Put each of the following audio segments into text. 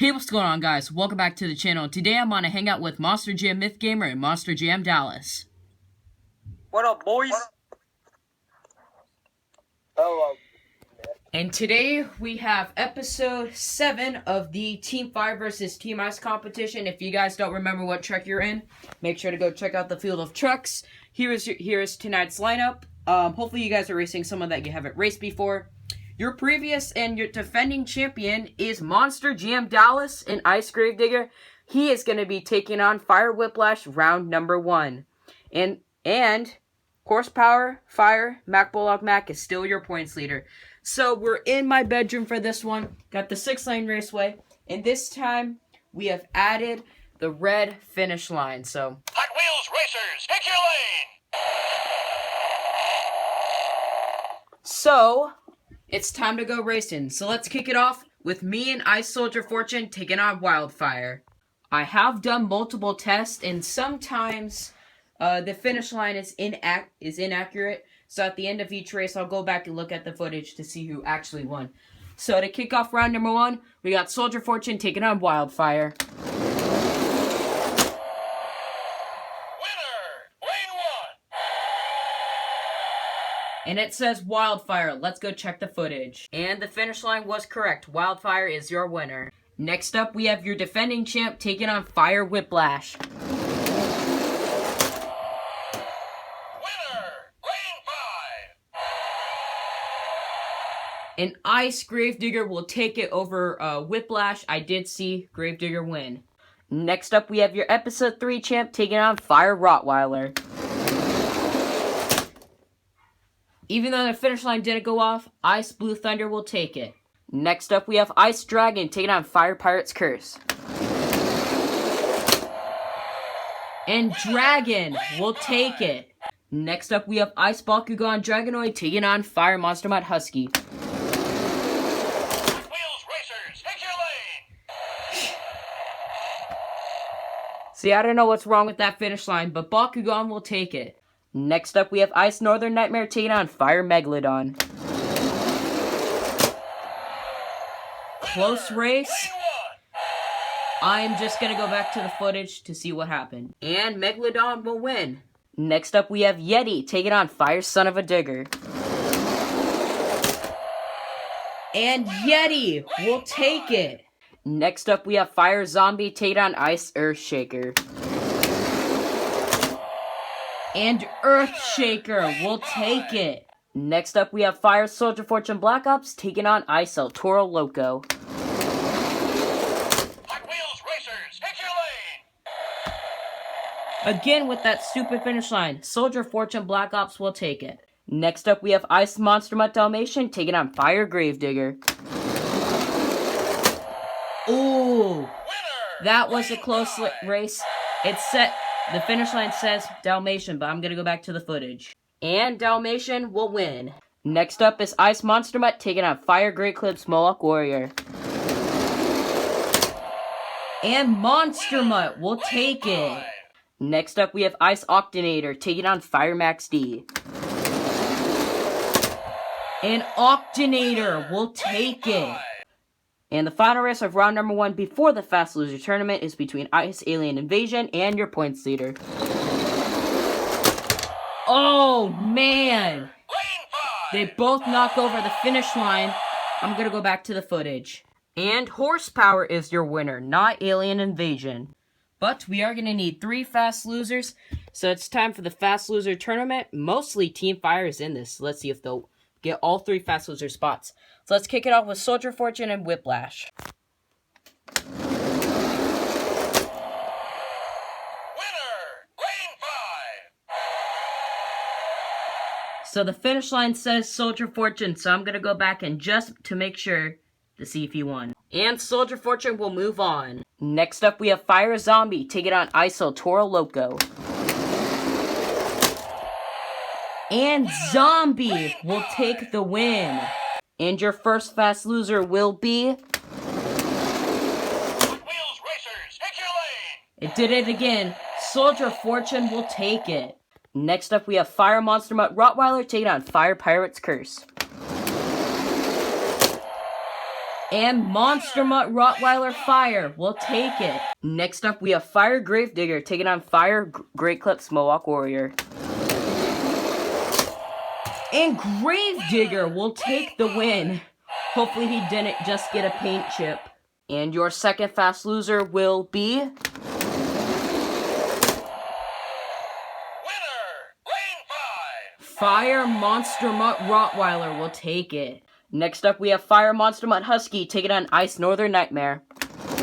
Hey, what's going on, guys? Welcome back to the channel. Today I'm on a hangout with Monster Jam Myth Gamer and Monster Jam Dallas. What up, boys? Hello. And today we have episode 7 of the Team Fire vs. Team Ice competition. If you guys don't remember what truck you're in, make sure to go check out the field of trucks. Here is tonight's lineup. Hopefully you guys are racing someone that you haven't raced before. Your previous and your defending champion is Monster Jam Dallas in Ice Gravedigger. He is going to be taking on Fire Whiplash round number 1. And Horsepower, Fire, Mac Bullock Mac is still your points leader. So we're in my bedroom for this one. Got the 6-lane raceway. And this time we have added the red finish line. So Hot Wheels Racers, pick your lane! So it's time to go racing. So let's kick it off with me and Ice Soldier Fortune taking on Wildfire. I have done multiple tests, and sometimes the finish line is inaccurate. So at the end of each race, I'll go back and look at the footage to see who actually won. So to kick off round number 1, we got Soldier Fortune taking on Wildfire. And it says Wildfire. Let's go check the footage. And the finish line was correct. Wildfire is your winner. Next up, we have your defending champ taking on Fire Whiplash. Winner, lane 5! And Ice Gravedigger will take it over Whiplash. I did see Gravedigger win. Next up, we have your episode 3 champ taking on Fire Rottweiler. Even though the finish line didn't go off, Ice Blue Thunder will take it. Next up, we have Ice Dragon taking on Fire Pirate's Curse. And Dragon will take it. Next up, we have Ice Bakugan Dragonoid taking on Fire Monster Mutt Husky. Hot Wheels Racers, pick your lane! See, I don't know what's wrong with that finish line, but Bakugan will take it. Next up, we have Ice Northern Nightmare taking on Fire Megalodon. Close race. I'm just going to go back to the footage to see what happened. And Megalodon will win. Next up, we have Yeti taking on Fire Son of a Digger. And Yeti will take it. Next up, we have Fire Zombie taking on Ice Earthshaker. And Earthshaker will take it. Next up, we have Fire Soldier Fortune Black Ops taking on Ice El Toro Loco. Hot Wheels Racers, pick your lane! Again with that stupid finish line, Soldier Fortune Black Ops will take it. Next up, we have Ice Monster Mutt Dalmatian taking on Fire Gravedigger. Ooh, Winner! that was a close race. The finish line says Dalmatian, but I'm going to go back to the footage. And Dalmatian will win. Next up is Ice Monster Mutt taking on Fire Great Clips Moloch Warrior. And Monster Mutt will take it. Next up, we have Ice Octonator taking on Fire Max D. And Octonator will take it. And the final race of round number 1 before the Fast Loser tournament is between Ice Alien Invasion and your points leader. Oh, man. Lane 5! They both knock over the finish line. I'm going to go back to the footage. And Horsepower is your winner, not Alien Invasion. But we are going to need 3 Fast Losers. So it's time for the Fast Loser tournament. Mostly Team Fire is in this. Let's see if they'll get all 3 Fast Loser spots. So let's kick it off with Soldier Fortune and Whiplash. Winner, lane 5! So the finish line says Soldier Fortune, so I'm going to go back and just to make sure to see if he won. And Soldier Fortune will move on. Next up, we have Fire Zombie taking on Ice El Toro Loco. And Zombie will take the win. And your first Fast Loser will be... Hot Wheels Racers, pick your lane! It did it again. Soldier Fortune will take it. Next up, we have Fire Monster Mutt Rottweiler taking on Fire Pirate's Curse. And Monster Mutt Rottweiler Fire will take it. Next up, we have Fire Gravedigger taking on Fire Great Clips Mohawk Warrior. And Gravedigger will take the win. Hopefully he didn't just get a paint chip. And your second fast loser will be... Winner, Lane 5. Fire Monster Mutt Rottweiler will take it. Next up, we have Fire Monster Mutt Husky taking on Ice Northern Nightmare. Winner,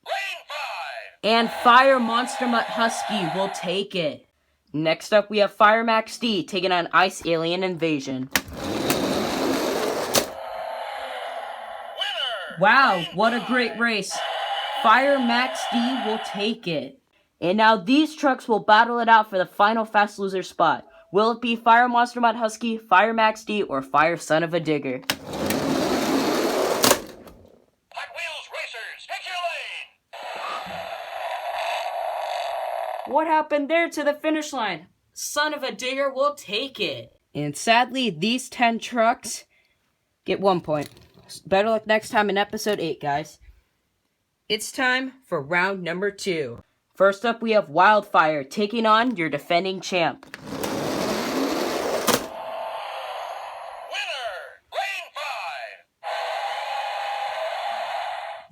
Lane 5. And Fire Monster Mutt Husky will take it. Next up, we have Fire Max D taking on Ice Alien Invasion. Winner. Wow, what a great race. Fire Max D will take it. And now these trucks will battle it out for the final fast loser spot. Will it be Fire Monster Mutt Husky, Fire Max D, or Fire Son of a Digger? Hot Wheels Racers, pick your lane. What happened there to the finish line? Son of a Digger will take it. And sadly, these 10 trucks get 1 point. Better luck next time in episode 8, guys. It's time for round number 2. First up, we have Wildfire taking on your defending champ. Winner, Lane 5.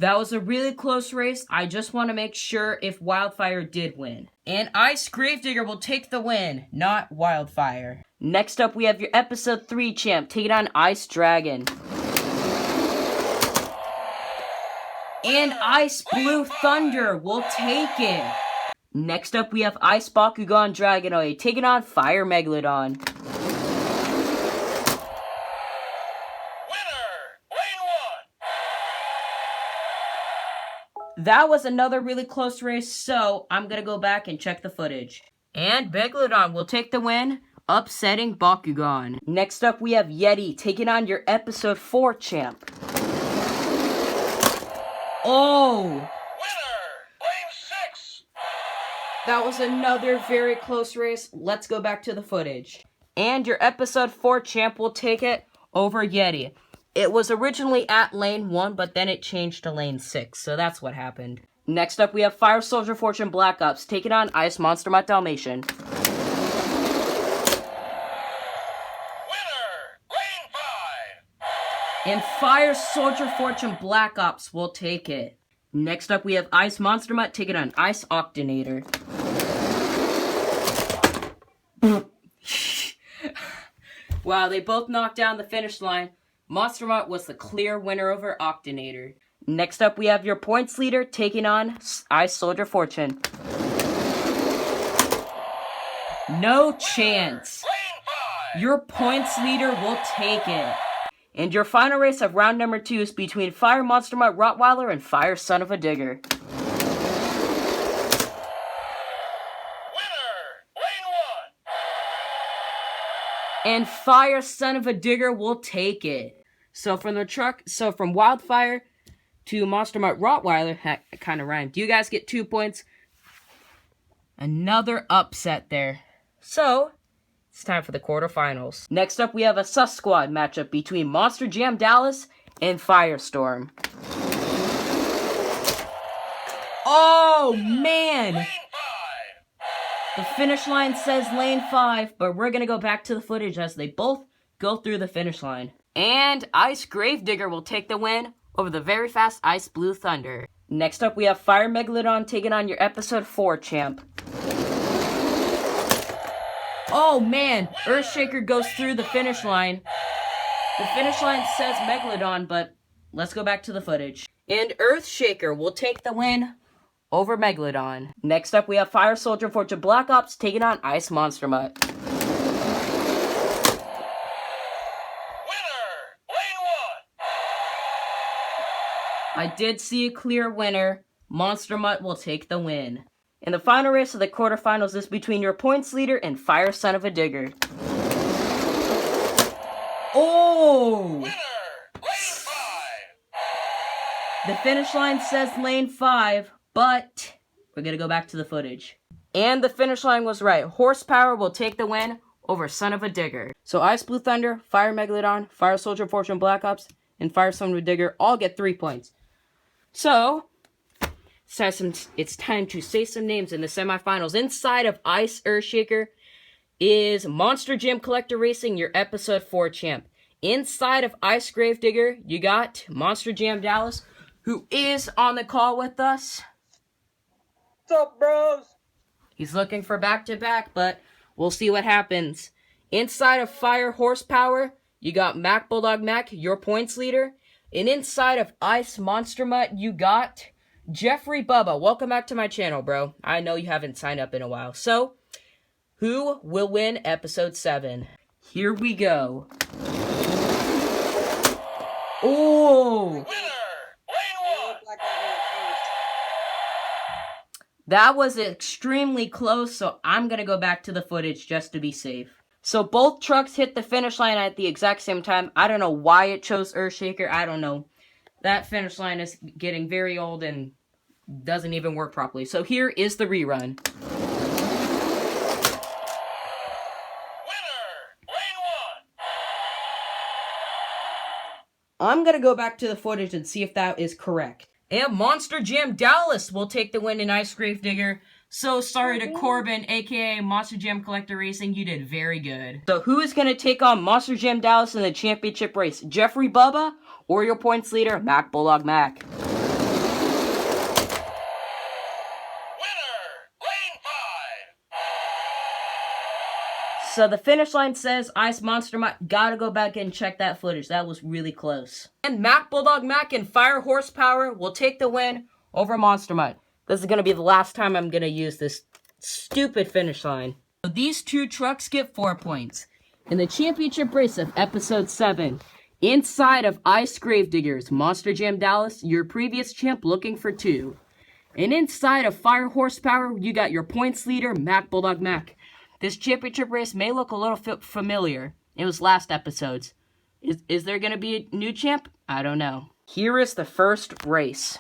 That was a really close race. I just want to make sure if Wildfire did win. And Ice Gravedigger will take the win, not Wildfire. Next up, we have your episode 3 champ taking on Ice Dragon. And Ice Blue Thunder will take it. Next up, we have Ice Bakugan Dragonoid taking on Fire Megalodon. Winner, Lane 1. That was another really close race, so I'm gonna go back and check the footage. And Megalodon will take the win, upsetting Bakugan. Next up, we have Yeti taking on your episode 4 champ. Oh! Winner, Lane 6. That was another very close race. Let's go back to the footage. And your episode 4 champ will take it over Yeti. It was originally at lane 1, but then it changed to lane 6, so that's what happened. Next up, we have Fire Soldier Fortune Black Ops taking on Ice Monster Mutt Dalmatian. Winner, Lane 5. And Fire Soldier Fortune Black Ops will take it. Next up, we have Ice Monster Mutt taking on Ice Octonator. Wow, they both knocked down the finish line. Monster Mutt was the clear winner over Octonator. Next up, we have your points leader taking on Ice Soldier Fortune. No chance. Lane 5. Your points leader will take it. And your final race of round number 2 is between Fire Monster Mutt Rottweiler and Fire Son of a Digger. Winner, Lane 1. And Fire Son of a Digger will take it. So from Wildfire to Monster Mutt Rottweiler, heck, it kind of rhymed. You guys get 2 points. Another upset there. So, it's time for the quarterfinals. Next up, we have a Sus Squad matchup between Monster Jam Dallas and Firestorm. Oh, man! Lane 5. The finish line says lane 5, but we're going to go back to the footage as they both go through the finish line. And Ice Gravedigger will take the win over the very fast Ice Blue Thunder. Next up, we have Fire Megalodon taking on your episode 4 champ. Oh man, Earthshaker goes through the finish line. The finish line says Megalodon, but let's go back to the footage. And Earthshaker will take the win over Megalodon. Next up, we have Fire Soldier Fortune Black Ops taking on Ice Monster Mutt. Winner, Lane 1. I did see a clear winner. Monster Mutt will take the win. And the final race of the quarterfinals is between your points leader and Fire Son of a Digger. Oh! Winner, Lane 5. The finish line says lane 5, but we're going to go back to the footage. And the finish line was right. Horsepower will take the win over Son of a Digger. So Ice Blue Thunder, Fire Megalodon, Fire Soldier Fortune Black Ops, and Fire Son of a Digger all get 3 points. So, it's time to say some names in the semifinals. Inside of Ice Earthshaker is Monster Jam Collector Racing, your Episode 4 champ. Inside of Ice Gravedigger, you got Monster Jam Dallas, who is on the call with us. What's up, bros? He's looking for back-to-back, but we'll see what happens. Inside of Fire Horsepower, you got Mac Bulldog Mac, your points leader. And inside of Ice Monster Mutt, you got Jeffrey Bubba. Welcome back to my channel, bro. I know you haven't signed up in a while. So, who will win Episode 7? Here we go. Oh! Winner, Lane 1. That was extremely close, so I'm going to go back to the footage just to be safe. So both trucks hit the finish line at the exact same time. I don't know why it chose Earthshaker. I don't know. That finish line is getting very old and doesn't even work properly. So here is the rerun. Winner, Lane 1. I'm going to go back to the footage and see if that is correct. And Monster Jam Dallas will take the win in Ice Gravedigger. So sorry to Corbin, aka Monster Jam Collector Racing. You did very good. So who is going to take on Monster Jam Dallas in the championship race? Jeffrey Bubba or your points leader, Mac Bulldog Mac? Winner, Lane 5. So the finish line says Ice Monster Mutt. Gotta go back and check that footage. That was really close. And Mac Bulldog Mac and Fire Horsepower will take the win over Monster Mutt. This is going to be the last time I'm going to use this stupid finish line. So these two trucks get 4 points. In the championship race of Episode 7, inside of Ice Gravediggers, Monster Jam Dallas, your previous champ, looking for 2. And inside of Fire Horsepower, you got your points leader, Mac Bulldog Mac. This championship race may look a little familiar. It was last episode's. Is there going to be a new champ? I don't know. Here is the first race.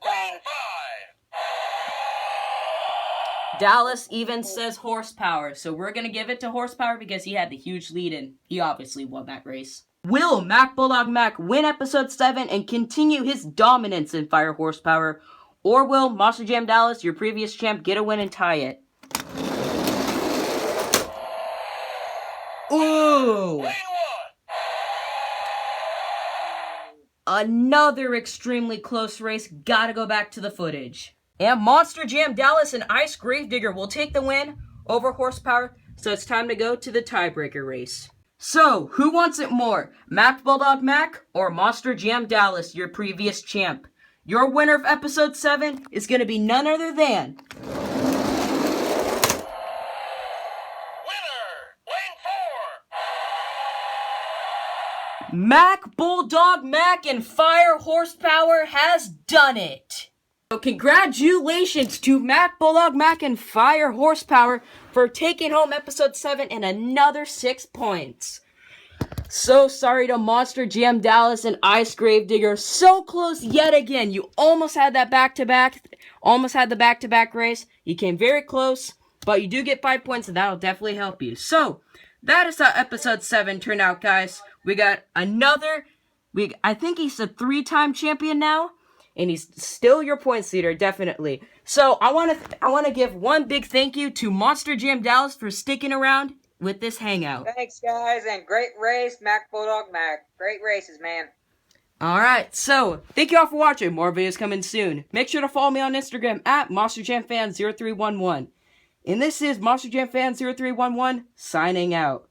Lane 5. Dallas even says Horsepower, so we're going to give it to Horsepower because he had the huge lead and he obviously won that race. Will Mac Bulldog Mac win Episode 7 and continue his dominance in Fire Horsepower? Or will Monster Jam Dallas, your previous champ, get a win and tie it? Ooh! Lane 1. Another extremely close race. Gotta go back to the footage. And Monster Jam Dallas and Ice Gravedigger will take the win over Horsepower. So it's time to go to the tiebreaker race. So, who wants it more? Mac Bulldog Mac or Monster Jam Dallas, your previous champ? Your winner of Episode 7 is going to be none other than... Winner, Lane 4. Mac Bulldog Mac and Fire Horsepower has done it. So congratulations to Mac Bulldog Mac and Fire Horsepower for taking home Episode 7 and another 6 points. So sorry to Monster Jam Dallas and Ice Gravedigger. So close yet again. You almost had that back-to-back. Almost had the back-to-back race. You came very close. But you do get 5 points and that'll definitely help you. So, that is how Episode 7 turned out, guys. We got another... I think he's a 3-time champion now. And he's still your points leader, definitely. So, I want to give one big thank you to Monster Jam Dallas for sticking around with this hangout. Thanks, guys, and great race, Mac Bulldog Mac. Great races, man. Alright, so, thank you all for watching. More videos coming soon. Make sure to follow me on Instagram at MonsterJamFan0311. And this is MonsterJamFan0311 signing out.